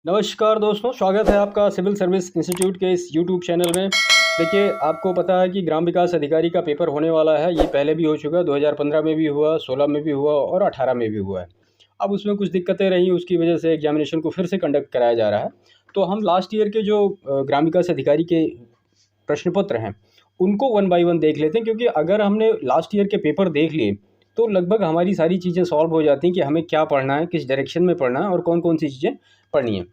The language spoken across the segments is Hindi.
नमस्कार दोस्तों, स्वागत है आपका सिविल सर्विस इंस्टीट्यूट के इस यूट्यूब चैनल में। देखिए, आपको पता है कि ग्राम विकास अधिकारी का पेपर होने वाला है। ये पहले भी हो चुका है, 2015 में भी हुआ, 16 में भी हुआ और 18 में भी हुआ है। अब उसमें कुछ दिक्कतें रहीं, उसकी वजह से एग्जामिनेशन को फिर से कंडक्ट कराया जा रहा है। तो हम लास्ट ईयर के जो ग्राम विकास अधिकारी के प्रश्न पत्र हैं, उनको वन बाय वन देख लेते हैं, क्योंकि अगर हमने लास्ट ईयर के पेपर देख लिए तो लगभग हमारी सारी चीज़ें सॉल्व हो जाती हैं कि हमें क्या पढ़ना है, किस डायरेक्शन में पढ़ना है और कौन कौन सी चीज़ें पढ़नी है।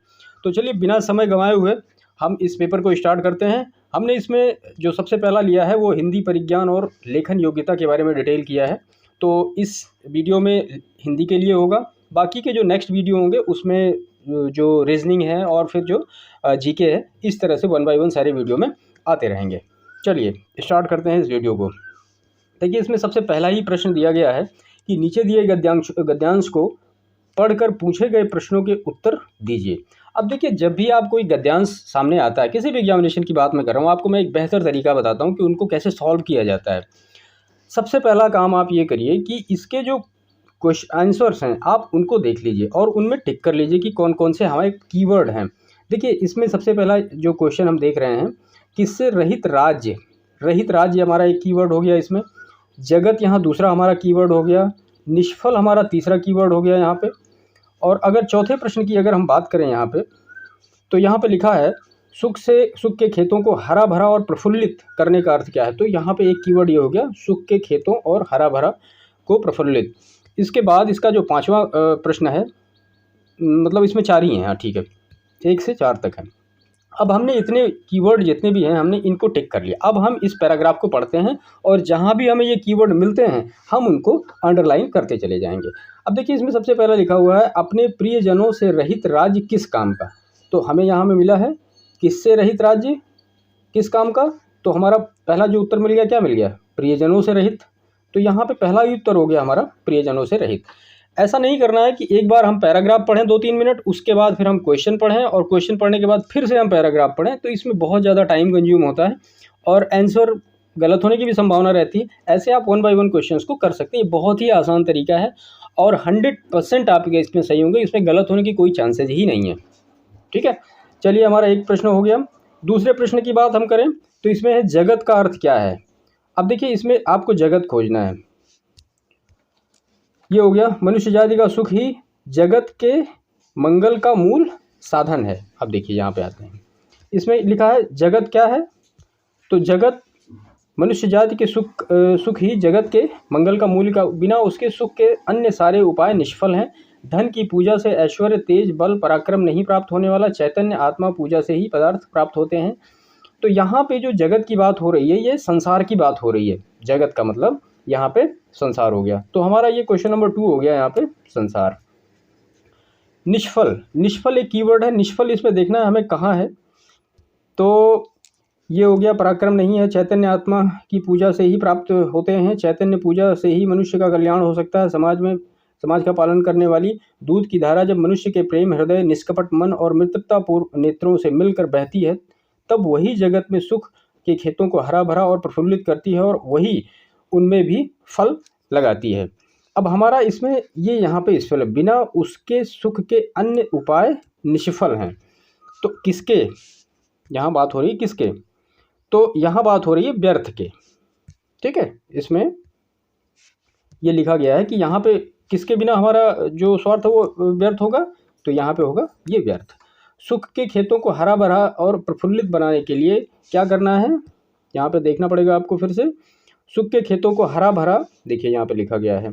तो चलिए, बिना समय गंवाए हुए हम इस पेपर को स्टार्ट करते हैं। हमने इसमें जो सबसे पहला लिया है वो हिंदी परिज्ञान और लेखन योग्यता के बारे में डिटेल किया है। तो इस वीडियो में हिंदी के लिए होगा, बाकी के जो नेक्स्ट वीडियो होंगे उसमें जो रीजनिंग है और फिर जो जीके है, इस तरह से वन बाय वन सारे वीडियो में आते रहेंगे। चलिए स्टार्ट करते हैं इस वीडियो को। देखिए, इसमें सबसे पहला ही प्रश्न दिया गया है कि नीचे दिए गद्यांश को पढ़कर पूछे गए प्रश्नों के उत्तर दीजिए। अब देखिए, जब भी आप कोई गद्यांश सामने आता है, किसी भी एग्जामिनेशन की बात मैं कर रहा हूँ, आपको मैं एक बेहतर तरीका बताता हूँ कि उनको कैसे सॉल्व किया जाता है। सबसे पहला काम आप ये करिए कि इसके जो क्वेश्चन आंसर्स हैं आप उनको देख लीजिए और उनमें टिक कर लीजिए कि कौन कौन से हमारे कीवर्ड हैं। देखिए, इसमें सबसे पहला जो क्वेश्चन हम देख रहे हैं, किससे रहित राज्य। रहित राज्य हमारा एक कीवर्ड हो गया इसमें। जगत यहाँ दूसरा हमारा कीवर्ड हो गया। निष्फल हमारा तीसरा कीवर्ड हो गया यहाँ पे। और अगर चौथे प्रश्न की अगर हम बात करें यहाँ पे, तो यहाँ पे लिखा है सुख के खेतों को हरा भरा और प्रफुल्लित करने का अर्थ क्या है। तो यहाँ पे एक कीवर्ड ये हो गया, सुख के खेतों और हरा भरा को प्रफुल्लित। इसके बाद इसका जो पांचवा प्रश्न है, मतलब इसमें चार ही हैं, हाँ ठीक है, 1 से 4 तक है। अब हमने इतने कीवर्ड जितने भी हैं हमने इनको टिक कर लिया। अब हम इस पैराग्राफ को पढ़ते हैं और जहाँ भी हमें ये कीवर्ड मिलते हैं हम उनको अंडरलाइन करते चले जाएंगे। अब देखिए, इसमें सबसे पहला लिखा हुआ है अपने प्रियजनों से रहित राज्य किस काम का। तो हमें यहाँ में मिला है किससे रहित राज्य किस काम का। तो हमारा पहला जो उत्तर मिल गया, क्या मिल गया, प्रियजनों से रहित। तो यहाँ पे पहला ही उत्तर हो गया हमारा प्रियजनों से रहित। ऐसा नहीं करना है कि एक बार हम पैराग्राफ पढ़ें 2-3 मिनट, उसके बाद फिर हम क्वेश्चन पढ़ें और क्वेश्चन पढ़ने के बाद फिर से हम पैराग्राफ पढ़ें। तो इसमें बहुत ज़्यादा टाइम कंज्यूम होता है और आंसर गलत होने की भी संभावना रहती है। ऐसे आप वन बाय वन क्वेश्चंस को कर सकते हैं। ये बहुत ही आसान तरीका है और 100% आपके इसमें सही होंगे, इसमें गलत होने की कोई चांसेज ही नहीं है। ठीक है, चलिए हमारा एक प्रश्न हो गया। दूसरे प्रश्न की बात हम करें तो इसमें है जगत का अर्थ क्या है। अब देखिए, इसमें आपको जगत खोजना है। ये हो गया, मनुष्य जाति का सुख ही जगत के मंगल का मूल साधन है। अब देखिए यहाँ पे आते हैं, इसमें लिखा है जगत क्या है। तो जगत मनुष्य जाति के सुख ही जगत के मंगल का मूल का, बिना उसके सुख के अन्य सारे उपाय निष्फल हैं। धन की पूजा से ऐश्वर्य, तेज, बल, पराक्रम नहीं प्राप्त होने वाला। चैतन्य आत्मा पूजा से ही पदार्थ प्राप्त होते हैं। तो यहाँ पे जो जगत की बात हो रही है, ये संसार की बात हो रही है। जगत का मतलब यहाँ पे संसार हो गया। तो हमारा ये क्वेश्चन नंबर 2 हो गया यहाँ पे, संसार। निष्फल, निष्फल एक कीवर्ड है। निष्फल इसमें देखना है हमें कहाँ है। तो ये हो गया, पराक्रम नहीं है। चैतन्य आत्मा की पूजा से ही प्राप्त होते हैं। चैतन्य पूजा से ही मनुष्य का कल्याण हो सकता है। समाज का पालन करने वाली दूध की धारा जब मनुष्य के प्रेम हृदय, निष्कपट मन और मृतकतापूर्ण नेत्रों से मिलकर बहती है, तब वही जगत में सुख के खेतों को हरा भरा और प्रफुल्लित करती है और वही उनमें भी फल लगाती है। अब हमारा इसमें ये यहाँ पे निष्फल है, बिना उसके सुख के अन्य उपाय निष्फल हैं। तो किसके यहाँ बात हो रही है, किसके, तो यहाँ बात हो रही है व्यर्थ के। ठीक है, इसमें ये लिखा गया है कि यहाँ पे किसके बिना हमारा जो स्वार्थ है वो व्यर्थ होगा। तो यहाँ पे होगा ये व्यर्थ। सुख के खेतों को हरा भरा और प्रफुल्लित बनाने के लिए क्या करना है, यहाँ पे देखना पड़ेगा आपको फिर से। सुख के खेतों को हरा भरा, देखिए यहाँ पे लिखा गया है,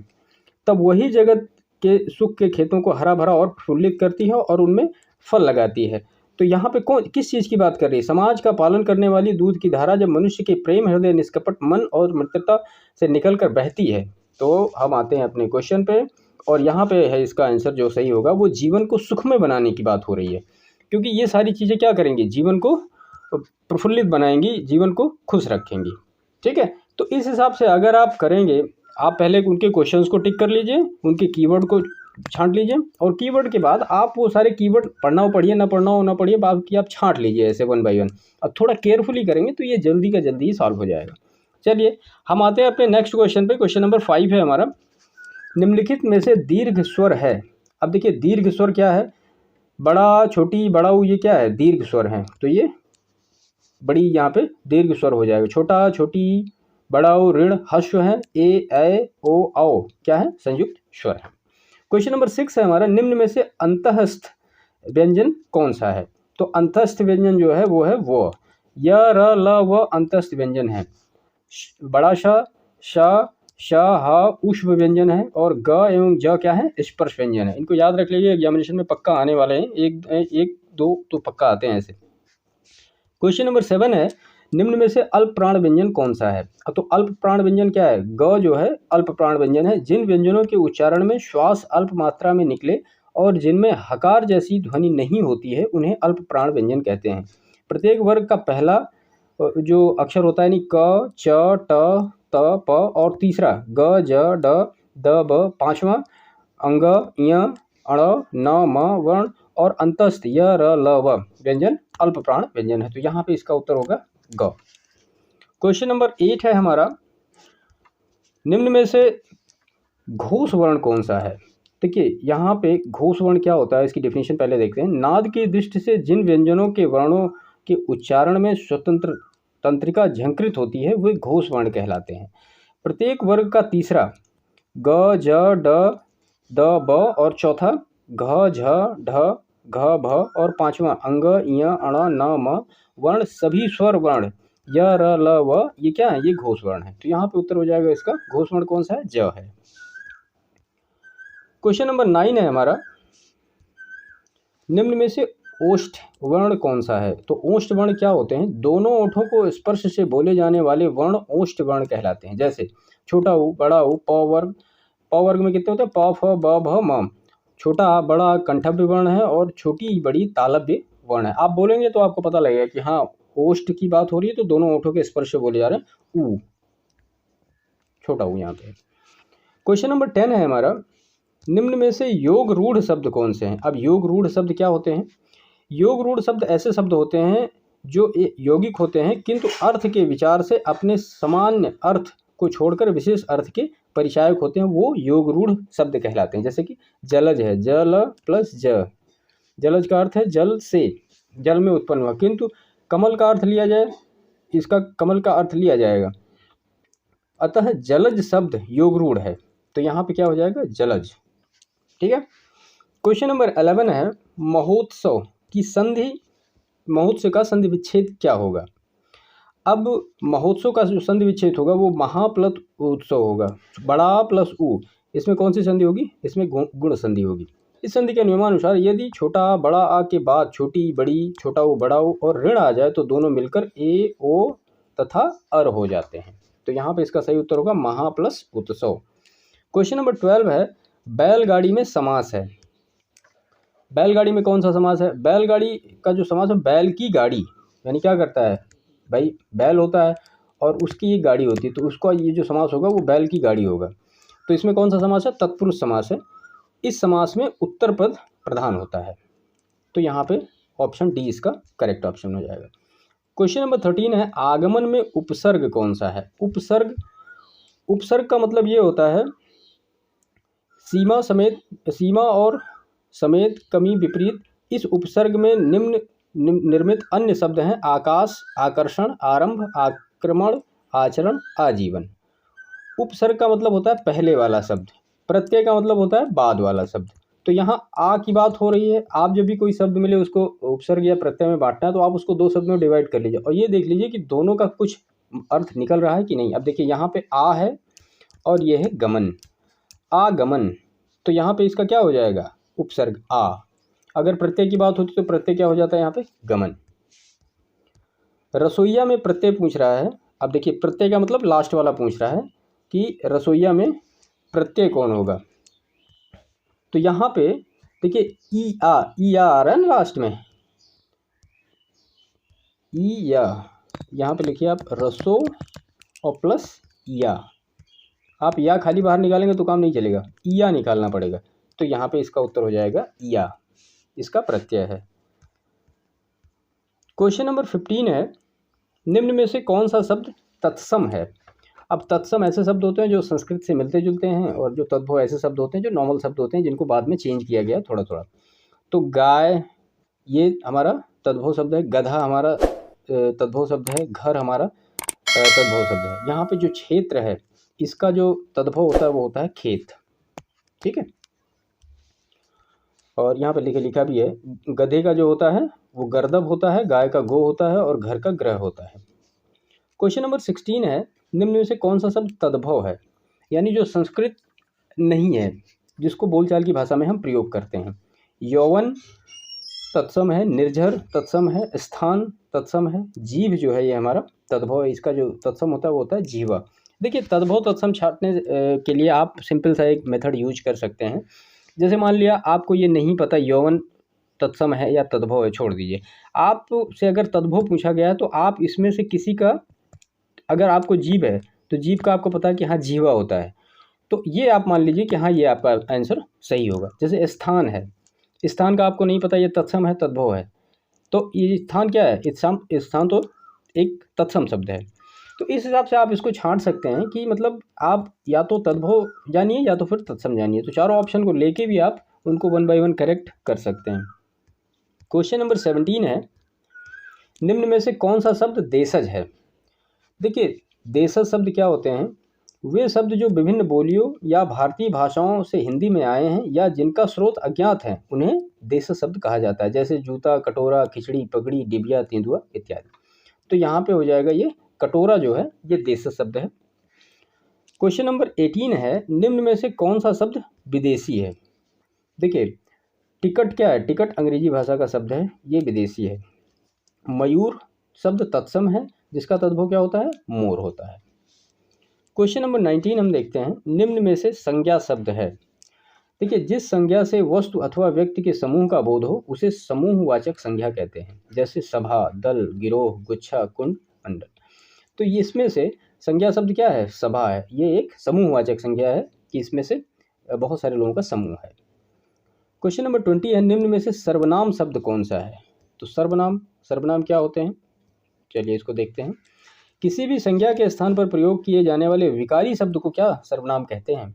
तब वही जगत के सुख के खेतों को हरा भरा और प्रफुल्लित करती है और उनमें फल लगाती है। तो यहाँ पे कौन किस चीज़ की बात कर रही है, समाज का पालन करने वाली दूध की धारा जब मनुष्य के प्रेम हृदय, निष्कपट मन और मित्रता से निकल कर बहती है। तो हम आते हैं अपने क्वेश्चन पे और यहाँ पे है इसका आंसर जो सही होगा, वो जीवन को सुखमय बनाने की बात हो रही है। क्योंकि ये सारी चीज़ें क्या करेंगी, जीवन को प्रफुल्लित बनाएंगी, जीवन को खुश रखेंगी। ठीक है, तो इस हिसाब से अगर आप करेंगे, आप पहले उनके क्वेश्चंस को टिक कर लीजिए, उनके कीवर्ड को छांट लीजिए और कीवर्ड के बाद आप वो सारे कीवर्ड पढ़ना हो पढ़िए, ना पढ़ना हो ना पढ़िए, बाकी आप छांट लीजिए ऐसे वन बाय वन। अब थोड़ा केयरफुली करेंगे तो ये जल्दी का जल्दी ही सॉल्व हो जाएगा। चलिए हम आते हैं अपने नेक्स्ट क्वेश्चन पे। क्वेश्चन नंबर 5 है हमारा, निम्नलिखित में से दीर्घ स्वर है। अब देखिए, दीर्घ स्वर क्या है, बड़ा, छोटी, बड़ाऊ ये क्या है, दीर्घ स्वर हैं, तो ये बड़ी यहाँ पे दीर्घ स्वर हो जाएगा। छोटा, छोटी, बड़ाऊ, ऋण, हस्व है, ए, ऐ, ओ, औ क्या है, संयुक्त स्वर है। क्वेश्चन नंबर 6 है हमारा, निम्न में से अंतःस्थ व्यंजन कौन सा है? तो अंतःस्थ व्यंजन जो है वो है वो, य, र, ल, व अंतःस्थ व्यंजन है। बड़ा श, ह उष्म व्यंजन है, और ग एवं ज क्या है, स्पर्श व्यंजन है। इनको याद रख लीजिए, एग्जामिनेशन में पक्का आने वाले हैं, एक दो तो पक्का आते हैं ऐसे। क्वेश्चन नंबर 7 है, निम्न में से अल्प प्राण व्यंजन कौन सा है? अब तो अल्प प्राण व्यंजन क्या है, ग जो है अल्प प्राण व्यंजन है। जिन व्यंजनों के उच्चारण में श्वास अल्प मात्रा में निकले और जिनमें हकार जैसी ध्वनि नहीं होती है उन्हें अल्प प्राण व्यंजन कहते हैं। प्रत्येक वर्ग का पहला जो अक्षर होता है, यानी क, च, ट, त, प, और तीसरा ग, ज, ड, द, ब, पांचवा अंग, य, अण, न, म वर्ण, और अंतस्थ य, र, ल, व व्यंजन अल्प प्राण व्यंजन है। तो यहाँ पे इसका उत्तर होगा ग। क्वेश्चन नंबर 8 है हमारा, निम्न में से घोष वर्ण कौन सा है? देखिए यहाँ पे घोष वर्ण क्या होता है, इसकी डेफिनेशन पहले देखते हैं। नाद की दृष्टि से जिन व्यंजनों के वर्णों के उच्चारण में स्वतंत्र तंत्रिका झंकृत होती है वे घोष वर्ण कहलाते हैं। प्रत्येक वर्ग का तीसरा ग, ज, ड, द, ब, और चौथा घ, झ, ढ, घ, भ, और पांचवा अंग, य, अण, न, म वर्ण सभी स्वर वर्ण य, र, ल, व ये क्या है, ये घोष वर्ण है। तो यहाँ पे उत्तर हो जाएगा इसका घोष वर्ण कौन सा है, ज है। क्वेश्चन नंबर 9 है हमारा, निम्न में से ओष्ठ वर्ण कौन सा है? तो ओष्ठ वर्ण क्या होते हैं, दोनों ओठों को स्पर्श से बोले जाने वाले वर्ण ओष्ठ वर्ण कहलाते हैं। जैसे छोटा ऊ, बड़ा ऊ, प वर्ग, प वर्ग में कितने होते हैं, प, फ, ब, भ, म। छोटा बड़ा कंठव्य वर्ण है और छोटी बड़ी तालव्य वर्ण है। आप बोलेंगे तो आपको पता लगेगा कि हाँ ओष्ठ की बात हो रही है, तो दोनों ओठों के स्पर्श से बोले जा रहे हैं ऊ, छोटा ऊ यहाँ पे। क्वेश्चन नंबर 10 है हमारा, निम्न में से योग रूढ़ शब्द कौन से हैं? अब योग रूढ़ शब्द क्या होते हैं? योग रूढ़ शब्द ऐसे शब्द होते हैं जो यौगिक होते हैं किंतु अर्थ के विचार से अपने सामान्य अर्थ को छोड़कर विशेष अर्थ के परिचायक होते हैं, वो योग रूढ़ शब्द कहलाते हैं। जैसे कि जलज है, जल प्लस ज, जलज का अर्थ है जल से, जल में उत्पन्न हुआ, किंतु कमल का अर्थ लिया जाए, इसका कमल का अर्थ लिया जाएगा, अतः जलज शब्द योग रूढ़ है। तो यहाँ पे क्या हो जाएगा, जलज। ठीक है। क्वेश्चन नंबर 11 है, महोत्सव की संधि, महोत्सव का संधि विच्छेद क्या होगा? अब महोत्सव का जो संधि विच्छेद होगा वो महा प्लस उत्सव होगा, बड़ा प्लस ऊ, इसमें कौन सी संधि होगी, इसमें गुण संधि होगी। इस संधि के नियमानुसार यदि छोटा बड़ा आ के बाद छोटी बड़ी, छोटा ऊ बड़ा ऊ और ऋण आ जाए तो दोनों मिलकर ए, ओ तथा अर हो जाते हैं। तो यहाँ पे इसका सही उत्तर होगा महा प्लस उत्सव। क्वेश्चन नंबर 12 है, बैलगाड़ी में समास है। बैलगाड़ी में कौन सा समास है? बैलगाड़ी का जो समास है, बैल की गाड़ी, यानी क्या करता है भाई, बैल होता है और उसकी एक गाड़ी होती है, तो उसका ये जो समास होगा वो बैल की गाड़ी होगा। तो इसमें कौन सा समास है, तत्पुरुष समास है। इस समास में उत्तर पद प्रधान होता है। तो यहाँ पे ऑप्शन डी इसका करेक्ट ऑप्शन हो जाएगा। क्वेश्चन नंबर 13 है, आगमन में उपसर्ग कौन सा है? उपसर्ग, उपसर्ग का मतलब ये होता है सीमा समेत, सीमा और समेत, कमी, विपरीत। इस उपसर्ग में निम्न निर्मित अन्य शब्द हैं आकाश, आकर्षण, आरंभ, आक्रमण, आचरण, आजीवन। उपसर्ग का मतलब होता है पहले वाला शब्द, प्रत्यय का मतलब होता है बाद वाला शब्द। तो यहाँ आ की बात हो रही है, आप जब भी कोई शब्द मिले उसको उपसर्ग या प्रत्यय में बांटना है तो आप उसको दो शब्द में डिवाइड कर लीजिए और ये देख लीजिए कि दोनों का कुछ अर्थ निकल रहा है कि नहीं। अब देखिए यहाँ पे आ है और ये है गमन, आगमन, तो यहाँ पे इसका क्या हो जाएगा, उपसर्ग आ। अगर प्रत्यय की बात होती तो प्रत्यय क्या हो जाता है यहाँ पे, गमन। रसोईया में प्रत्यय पूछ रहा है। अब देखिए प्रत्यय का मतलब लास्ट वाला पूछ रहा है कि रसोईया में प्रत्यय कौन होगा। तो यहाँ पे देखिए ई आ रहा है ना लास्ट में, ई या, यहाँ पे लिखिए आप रसो और प्लस या, आप या खाली बाहर निकालेंगे तो काम नहीं चलेगा, या निकालना पड़ेगा। तो यहाँ पे इसका उत्तर हो जाएगा या, इसका प्रत्यय है। क्वेश्चन नंबर 15 है, निम्न में से कौन सा शब्द तत्सम है? अब तत्सम ऐसे शब्द होते हैं जो संस्कृत से मिलते जुलते हैं और जो तद्भव ऐसे शब्द होते हैं जो नॉर्मल शब्द होते हैं जिनको बाद में चेंज किया गया थोड़ा थोड़ा। तो गाय ये हमारा तद्भव शब्द है, गधा हमारा तद्भव शब्द है, घर हमारा तद्भव शब्द है। यहाँ पे जो क्षेत्र है इसका जो तद्भव होता है वो होता है खेत, ठीक है। और यहाँ पे लिखा भी है, गधे का जो होता है वो गर्दभ होता है, गाय का गो होता है और घर का ग्रह होता है। क्वेश्चन नंबर 16 है, निम्न में से कौन सा शब्द तद्भव है, यानी जो संस्कृत नहीं है, जिसको बोलचाल की भाषा में हम प्रयोग करते हैं। यौवन तत्सम है, निर्झर तत्सम है, स्थान तत्सम है, जीभ जो है ये हमारा तद्भव है, इसका जो तत्सम होता है वो होता है जीवा। देखिए तद्भव तत्सम छांटने के लिए आप सिंपल सा एक मेथड यूज कर सकते हैं। जैसे मान लिया आपको ये नहीं पता यौवन तत्सम है या तद्भव है, छोड़ दीजिए। आपसे अगर तद्भव पूछा गया है तो आप इसमें से किसी का, अगर आपको जीभ है तो जीभ का आपको पता है कि हाँ जीवा होता है, तो ये आप मान लीजिए कि हाँ ये आपका आंसर सही होगा। जैसे स्थान है, स्थान का आपको नहीं पता, ये तत्सम है तद्भव है, तो ये स्थान क्या है, स्थान तो एक तत्सम शब्द है। तो इस हिसाब से आप इसको छांट सकते हैं कि मतलब आप या तो तद्भव जानिए या तो फिर तत्सम जानिए। तो चारों ऑप्शन को लेके भी आप उनको 1 बाय 1 करेक्ट कर सकते हैं। क्वेश्चन नंबर 17 है, निम्न में से कौन सा शब्द देशज है। देखिए देशज शब्द क्या होते हैं, वे शब्द जो विभिन्न बोलियों या भारतीय भाषाओं से हिंदी में आए हैं या जिनका स्रोत अज्ञात है उन्हें देशज शब्द कहा जाता है। जैसे जूता, कटोरा, खिचड़ी, पगड़ी, डिबिया, तेंदुआ इत्यादि। तो यहाँ पे हो जाएगा ये कटोरा जो है ये देशज शब्द है। क्वेश्चन नंबर 18 है, निम्न में से कौन सा शब्द विदेशी है। देखिए टिकट क्या है, टिकट अंग्रेजी भाषा का शब्द है, ये विदेशी है। मयूर शब्द तत्सम है, जिसका तद्भव क्या होता है, मोर होता है। क्वेश्चन नंबर 19 हम देखते हैं, निम्न में से संज्ञा शब्द है। देखिए जिस संज्ञा से वस्तु अथवा व्यक्ति के समूह का बोध हो उसे समूहवाचक संज्ञा कहते हैं। जैसे सभा, दल, गिरोह, गुच्छा, कुंड, मंडल। तो ये इसमें से संज्ञा शब्द क्या है, सभा है, ये एक समूहवाचक संज्ञा है कि इसमें से बहुत सारे लोगों का समूह है। क्वेश्चन नंबर 20 है, निम्न में से सर्वनाम शब्द कौन सा है। तो सर्वनाम क्या होते हैं, चलिए इसको देखते हैं। किसी भी संज्ञा के स्थान पर प्रयोग किए जाने वाले विकारी शब्द को क्या सर्वनाम कहते हैं।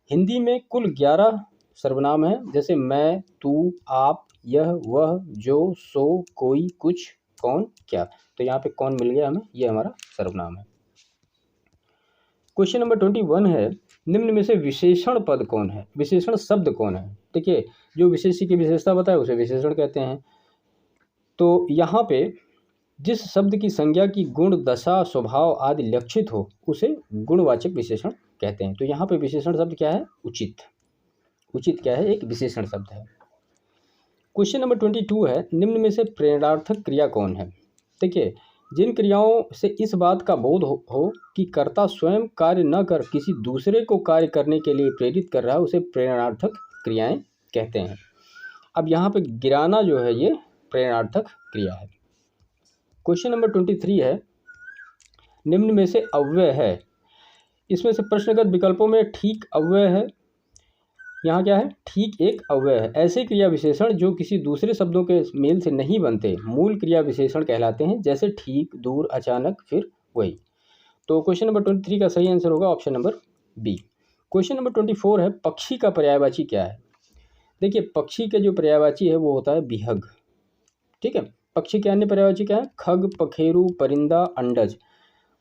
हिंदी में कुल 11 सर्वनाम है, जैसे मैं, तू, आप, यह, वह, जो, सो, कोई, कुछ, कौन, क्या। तो यहाँ पे कौन मिल गया हमें, ये हमारा सर्वनाम है। क्वेश्चन नंबर 21 है, निम्न में से विशेषण पद कौन है, विशेषण शब्द कौन है। देखिए जो विशेषी की विशेषता बताए उसे विशेषण कहते हैं। तो यहाँ पे जिस शब्द की संज्ञा की गुण, दशा, स्वभाव आदि लक्षित हो उसे गुणवाचक विशेषण कहते हैं। तो यहाँ पे विशेषण शब्द क्या है, उचित। उचित क्या है, एक विशेषण शब्द है। क्वेश्चन नंबर 22 है, निम्न में से प्रेरणार्थक क्रिया कौन है। देखिए जिन क्रियाओं से इस बात का बोध हो कि कर्ता स्वयं कार्य न कर किसी दूसरे को कार्य करने के लिए प्रेरित कर रहा है उसे प्रेरणार्थक क्रियाएं कहते हैं। अब यहाँ पे गिराना जो है ये प्रेरणार्थक क्रिया है। क्वेश्चन नंबर 23 है, निम्न में से अव्यय है। इसमें से प्रश्नगत विकल्पों में ठीक अव्यय है, यहाँ क्या है, ठीक एक अव्यय है। ऐसे क्रिया विशेषण जो किसी दूसरे शब्दों के मेल से नहीं बनते मूल क्रिया विशेषण कहलाते हैं। जैसे ठीक, दूर, अचानक, फिर, वही। तो क्वेश्चन नंबर 23 का सही आंसर होगा option number B. Question number 24 है, पक्षी का पर्यायवाची क्या है। देखिए पक्षी के जो पर्यायवाची है वो होता है बिहग, ठीक है। पक्षी के अन्य पर्यायवाची क्या है, खग, पखेरु, परिंदा, अंडज।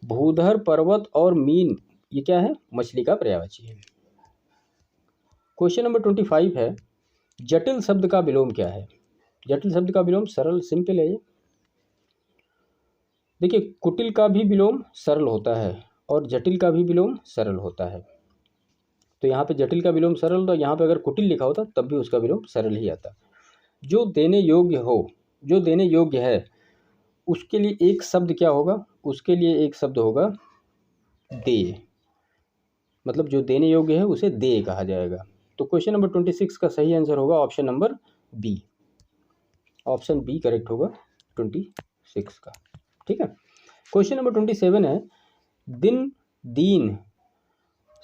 भूधर, पर्वत और मीन ये क्या है, मछली का पर्यायवाची है। क्वेश्चन नंबर 25 है, जटिल शब्द का विलोम क्या है। जटिल शब्द का विलोम सरल, सिंपल है ये। देखिए कुटिल का भी विलोम सरल होता है और जटिल का भी विलोम सरल होता है। तो यहाँ पे जटिल का विलोम सरल, तो यहाँ पे अगर कुटिल लिखा होता तब भी उसका विलोम सरल ही आता। जो देने योग्य हो, जो देने योग्य है उसके लिए एक शब्द क्या होगा, उसके लिए एक शब्द होगा दे, मतलब जो देने योग्य है उसे दे कहा जाएगा। तो क्वेश्चन नंबर 26 का सही आंसर होगा option number B. Option B correct होगा 26 का, ठीक है। क्वेश्चन नंबर 27 है, दिन, दीन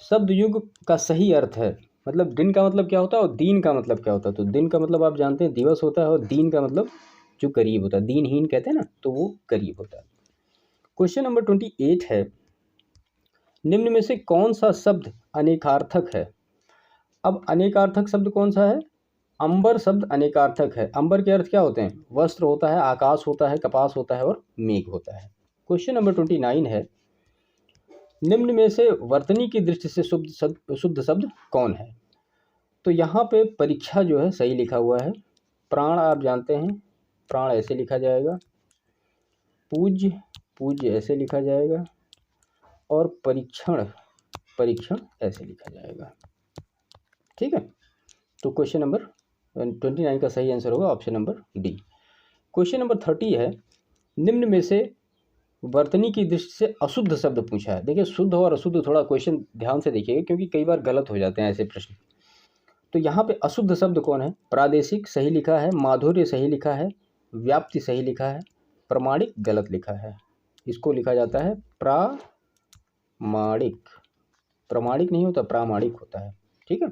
शब्द युग का सही अर्थ है। मतलब दिन का मतलब क्या होता है और दीन का मतलब क्या होता है। तो दिन का मतलब आप जानते हैं दिवस होता है और दीन का मतलब जो करीब होता है, दीनहीन कहते हैं ना, तो वो करीब होता है। क्वेश्चन नंबर 28 है, निम्न में से कौन सा शब्द अनेकार्थक है। अब अनेकार्थक शब्द कौन सा है, अंबर शब्द अनेकार्थक है। अंबर के अर्थ क्या होते हैं? वस्त्र होता है, आकाश होता है, कपास होता है और मेघ होता है। क्वेश्चन नंबर 29 है, निम्न में से वर्तनी की दृष्टि से शुद्ध शब्द कौन है? तो यहाँ पे परीक्षा जो है सही लिखा हुआ है। प्राण आप जानते हैं, प्राण ऐसे लिखा जाएगा। पूज्य, पूज्य ऐसे लिखा जाएगा। और परीक्षण, परीक्षण ऐसे लिखा जाएगा। ठीक है, तो क्वेश्चन नंबर 29 का सही आंसर होगा option number D. Question number 30 है, निम्न में से वर्तनी की दृष्टि से अशुद्ध शब्द पूछा है। देखिए शुद्ध और अशुद्ध थोड़ा क्वेश्चन ध्यान से देखिएगा, क्योंकि कई बार गलत हो जाते हैं ऐसे प्रश्न। तो यहाँ पे अशुद्ध शब्द कौन है? प्रादेशिक सही लिखा है, माधुर्य सही लिखा है, व्याप्ति सही लिखा है, प्रमाणिक गलत लिखा है। इसको लिखा जाता है प्रामाणिक। प्रमाणिक नहीं होता, प्रामाणिक होता है। ठीक है।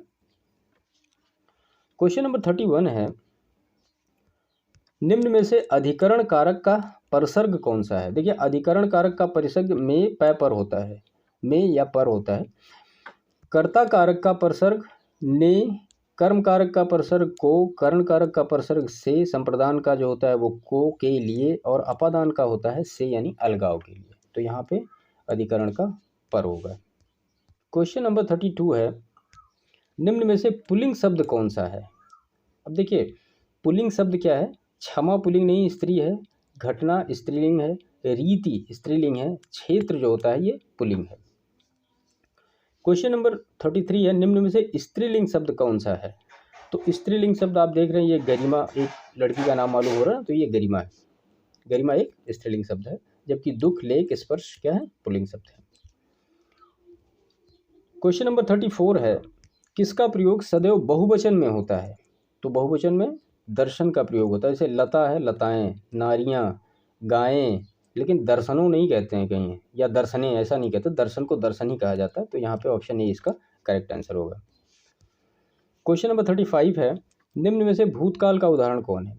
क्वेश्चन नंबर 31 है, निम्न में से अधिकरण कारक का परसर्ग कौन सा है? देखिए अधिकरण कारक का परसर्ग में पै पर होता है, में या पर होता है। कर्ता कारक का परसर्ग ने, कर्म कारक का परसर्ग को, कर्ण कारक का परसर्ग से, संप्रदान का जो होता है वो को के लिए, और अपादान का होता है से यानी अलगाव के लिए। तो यहाँ पे अधिकरण का पर होगा। क्वेश्चन नंबर 32 है, निम्न में से पुल्लिंग शब्द कौन सा है? अब देखिए पुल्लिंग शब्द क्या है? क्षमा पुल्लिंग नहीं, स्त्री है। घटना स्त्रीलिंग है। रीति स्त्रीलिंग है। क्षेत्र जो होता है ये पुल्लिंग है। क्वेश्चन नंबर 33 है, निम्न में से स्त्रीलिंग शब्द कौन सा है? तो स्त्रीलिंग शब्द आप देख रहे हैं, ये गरिमा, एक लड़की का नाम मालूम हो रहा है, तो ये गरिमा है। गरिमा एक स्त्रीलिंग शब्द है, जबकि दुख, लेख, स्पर्श क्या है? पुल्लिंग शब्द है। क्वेश्चन नंबर 34 है, किसका प्रयोग सदैव बहुवचन में होता है? तो बहुवचन में दर्शन का प्रयोग होता है। जैसे लता है, लताएं, नारियां, गायें, लेकिन दर्शनों नहीं कहते हैं कहीं, या दर्शने ऐसा नहीं कहते, दर्शन को दर्शन ही कहा जाता है। तो यहाँ पे ऑप्शन ए इसका करेक्ट आंसर होगा। क्वेश्चन नंबर 35 है, निम्न में से भूतकाल का उदाहरण कौन है?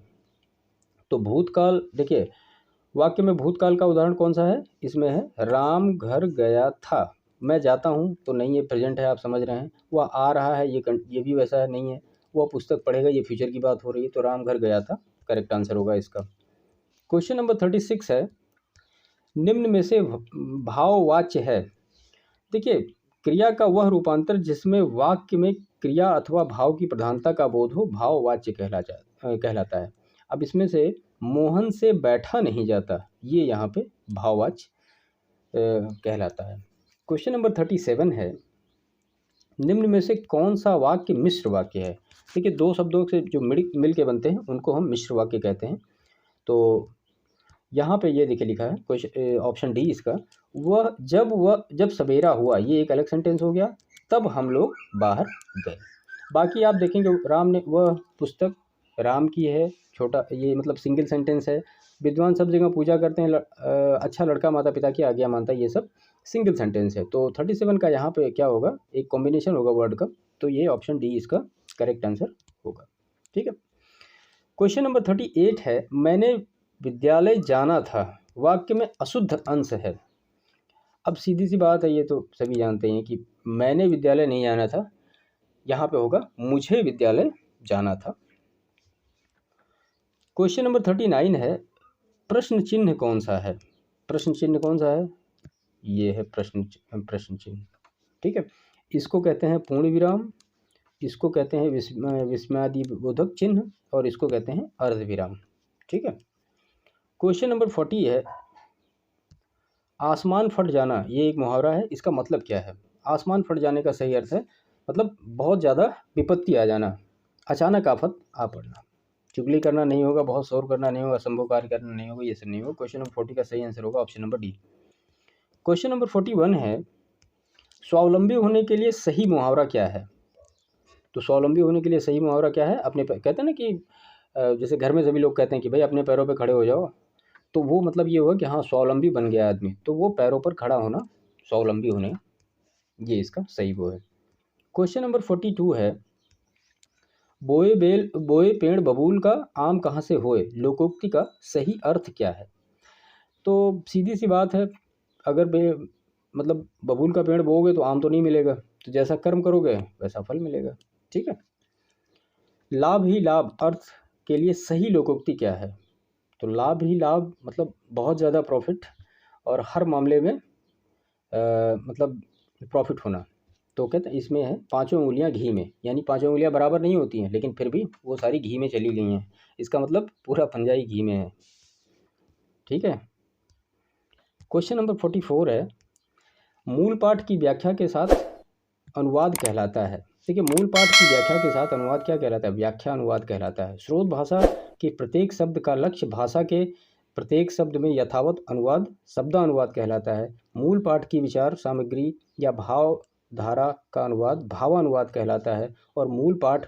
तो भूतकाल देखिए वाक्य में भूतकाल का उदाहरण कौन सा है? इसमें है राम घर गया था। मैं जाता हूँ तो नहीं, ये प्रेजेंट है, आप समझ रहे हैं। वह आ रहा है, ये भी वैसा है, नहीं है। वह पुस्तक पढ़ेगा, ये फ्यूचर की बात हो रही है। तो राम घर गया था करेक्ट आंसर होगा इसका। क्वेश्चन नंबर 36 है, निम्न में से भाववाच्य है। देखिए क्रिया का वह रूपांतर जिसमें वाक्य में क्रिया अथवा भाव की प्रधानता का बोध हो भाववाच्य कहलाता है। अब इसमें से मोहन से बैठा नहीं जाता, ये यहाँ पे भाववाच्य कहलाता है। क्वेश्चन नंबर 37 है, निम्न में से कौन सा वाक्य मिश्र वाक्य है? देखिए दो शब्दों से जो मिल के बनते हैं उनको हम मिश्र वाक्य कहते हैं। तो यहाँ पे ये देखिए लिखा है क्वेश्चन ऑप्शन डी इसका, वह जब सवेरा हुआ, ये एक अलग सेंटेंस हो गया, तब हम लोग बाहर गए। बाकी आप देखेंगे राम ने, वह पुस्तक राम की है, छोटा ये मतलब सिंगल सेंटेंस है। विद्वान सब जगह पूजा करते हैं, अच्छा लड़का माता पिता की आज्ञा मानता है, ये सब सिंगल सेंटेंस है। तो 37 का यहाँ पे क्या होगा? एक कॉम्बिनेशन होगा वर्ड का। तो ये ऑप्शन डी इसका करेक्ट आंसर होगा। ठीक है। क्वेश्चन नंबर 38 है, मैंने विद्यालय जाना था, वाक्य में अशुद्ध अंश है। अब सीधी सी बात है, ये तो सभी जानते हैं कि मैंने विद्यालय नहीं जाना था, यहाँ पे होगा मुझे विद्यालय जाना था। क्वेश्चन नंबर 39 है, प्रश्न चिन्ह कौन सा है? प्रश्न चिन्ह कौन सा है? ये है प्रश्न चिन्ह। ठीक है, इसको कहते हैं पूर्ण विराम, इसको कहते हैं विस्मयादिबोधक चिन्ह, और इसको कहते हैं अर्ध विराम। ठीक है। क्वेश्चन नंबर 40 है, आसमान फट जाना, ये एक मुहावरा है, इसका मतलब क्या है? आसमान फट जाने का सही अर्थ है मतलब बहुत ज़्यादा विपत्ति आ जाना, अचानक आफत आ पड़ना। चुगली करना नहीं होगा, बहुत शोर करना नहीं होगा, असंभव कार्य करना नहीं होगा, ये सब नहीं होगा। क्वेश्चन नंबर 40 का सही आंसर होगा option number D. Question number 41 है, स्वावलंबी होने के लिए सही मुहावरा क्या है? तो स्वावलंबी होने के लिए सही मुहावरा क्या है? कहते हैं ना कि जैसे घर में सभी लोग कहते हैं कि भाई अपने पैरों पे खड़े हो जाओ, तो वो मतलब ये हुआ कि हाँ स्वावलंबी बन गया आदमी, तो वो पैरों पर खड़ा होना स्वावलंबी होने, ये इसका सही वो है। क्वेश्चन नंबर 42 है, बोए पेड़ बबूल का, आम कहाँ से होए, लोकोक्ति का सही अर्थ क्या है? तो सीधी सी बात है, अगर मतलब बबूल का पेड़ बोओगे तो आम तो नहीं मिलेगा, तो जैसा कर्म करोगे वैसा फल मिलेगा। ठीक है। लाभ ही लाभ अर्थ के लिए सही लोकोक्ति क्या है? तो लाभ ही लाभ मतलब बहुत ज़्यादा प्रॉफिट और हर मामले में मतलब प्रॉफिट होना। तो कहते हैं इसमें है पाँचों उंगलियां घी में, यानी पाँचों उंगलियां बराबर नहीं होती हैं, लेकिन फिर भी वो सारी घी में चली गई हैं। इसका मतलब पूरा पंजा ही घी में है। ठीक है। क्वेश्चन नंबर 44 है, मूल पाठ की व्याख्या के साथ अनुवाद कहलाता है। देखिए, मूल पाठ की व्याख्या के साथ अनुवाद क्या कहलाता है? व्याख्या अनुवाद कहलाता है। स्रोत भाषा के प्रत्येक शब्द का लक्ष्य भाषा के प्रत्येक शब्द में यथावत अनुवाद शब्दानुवाद कहलाता है। मूल पाठ की विचार सामग्री या भाव धारा का अनुवाद भावानुवाद कहलाता है। और मूल पाठ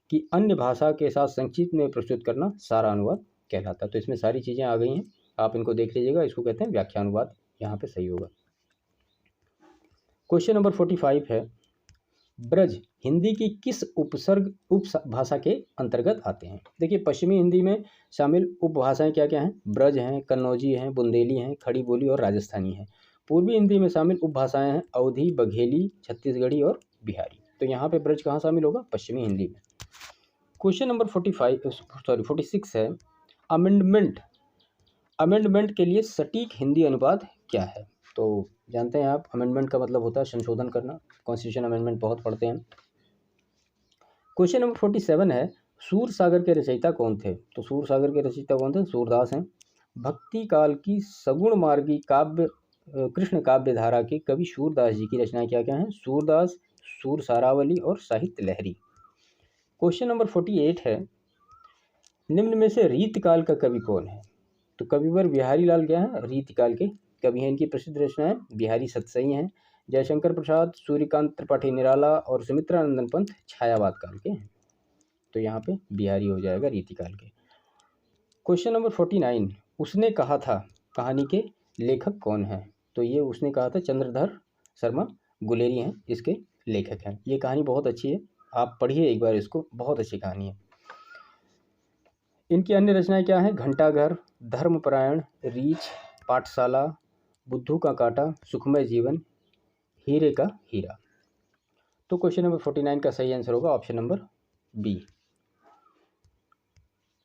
की अन्य भाषा के साथ संक्षिप्त में प्रस्तुत करना सारा अनुवाद कहलाता है। तो इसमें सारी चीज़ें आ गई हैं, आप इनको देख लीजिएगा। इसको कहते हैं व्याख्या अनुवाद, यहाँ पे सही होगा। क्वेश्चन नंबर 45 है, ब्रज हिंदी की किस उपसर्ग उपभाषा के अंतर्गत आते हैं? देखिए, पश्चिमी हिंदी में शामिल उपभाषाएं क्या क्या हैं? ब्रज हैं, कन्नौजी हैं, बुंदेली हैं, खड़ी बोली और राजस्थानी हैं। पूर्वी हिंदी में शामिल उपभाषाएं हैं अवधी, बघेली, छत्तीसगढ़ी और बिहारी। तो यहाँ पे ब्रज कहाँ शामिल होगा? पश्चिमी हिंदी में। क्वेश्चन नंबर 46 है, अमेंडमेंट के लिए सटीक हिंदी अनुवाद क्या है? तो जानते हैं आप, अमेंडमेंट का मतलब होता है संशोधन करना। कॉन्स्टिट्यूशन अमेंडमेंट बहुत पढ़ते हैं। क्वेश्चन नंबर 47 है, सूर सागर के रचयिता कौन थे? तो सूर सागर के रचयिता कौन थे? सूरदास हैं। भक्ति काल की सगुण मार्गी काव्य कृष्ण काव्य धारा के कवि सूरदास जी की रचनाएं क्या क्या हैं? सूरदास, सूर सारावली और साहित्य लहरी। क्वेश्चन नंबर 48 है, निम्न में से रीतिकाल का कवि कौन है? तो कविवर बिहारी लाल क्या है? रीतिकाल के कवि हैं। इनकी प्रसिद्ध रचनाएं बिहारी सतसई हैं, जयशंकर प्रसाद, सूर्यकांत त्रिपाठी निराला और सुमित्रानंदन पंत छायावाद काल के हैं। तो यहाँ पे बिहारी हो जाएगा रीतिकाल के। क्वेश्चन नंबर 49, उसने कहा था कहानी के लेखक कौन है? तो ये उसने कहा था चंद्रधर शर्मा गुलेरी हैं, इसके लेखक हैं। ये कहानी बहुत अच्छी है, आप पढ़िए एक बार इसको, बहुत अच्छी कहानी है। इनकी अन्य रचनाएं क्या हैं? घंटाघर, धर्मपरायण, रीछ, पाठशाला, बुद्धू का कांटा, सुखमय जीवन, हीरे का हीरा। तो क्वेश्चन नंबर 49 का सही आंसर होगा option number B.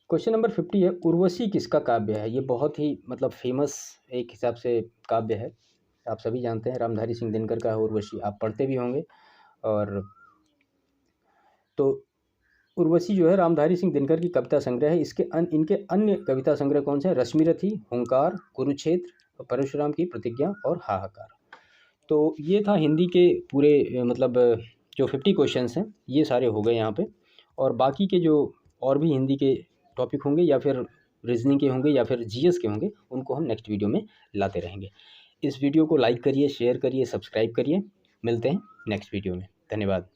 Question number 50 है, उर्वशी किसका काव्य है? ये बहुत ही मतलब फेमस एक हिसाब से काव्य है, आप सभी जानते हैं, रामधारी सिंह दिनकर का है उर्वशी, आप पढ़ते भी होंगे। और तो उर्वशी जो है रामधारी सिंह दिनकर की कविता संग्रह है। इनके अन्य कविता संग्रह कौन से हैं? रश्मिरथी, हुंकार, कुरुक्षेत्र, परशुराम की प्रतिज्ञा और हाहाकार। तो ये था हिंदी के पूरे मतलब जो 50 क्वेश्चंस हैं, ये सारे हो गए यहाँ पे। और बाकी के जो और भी हिंदी के टॉपिक होंगे या फिर रीजनिंग के होंगे या फिर जीएस के होंगे, उनको हम नेक्स्ट वीडियो में लाते रहेंगे। इस वीडियो को लाइक करिए, शेयर करिए, सब्सक्राइब करिए। मिलते हैं नेक्स्ट वीडियो में। धन्यवाद।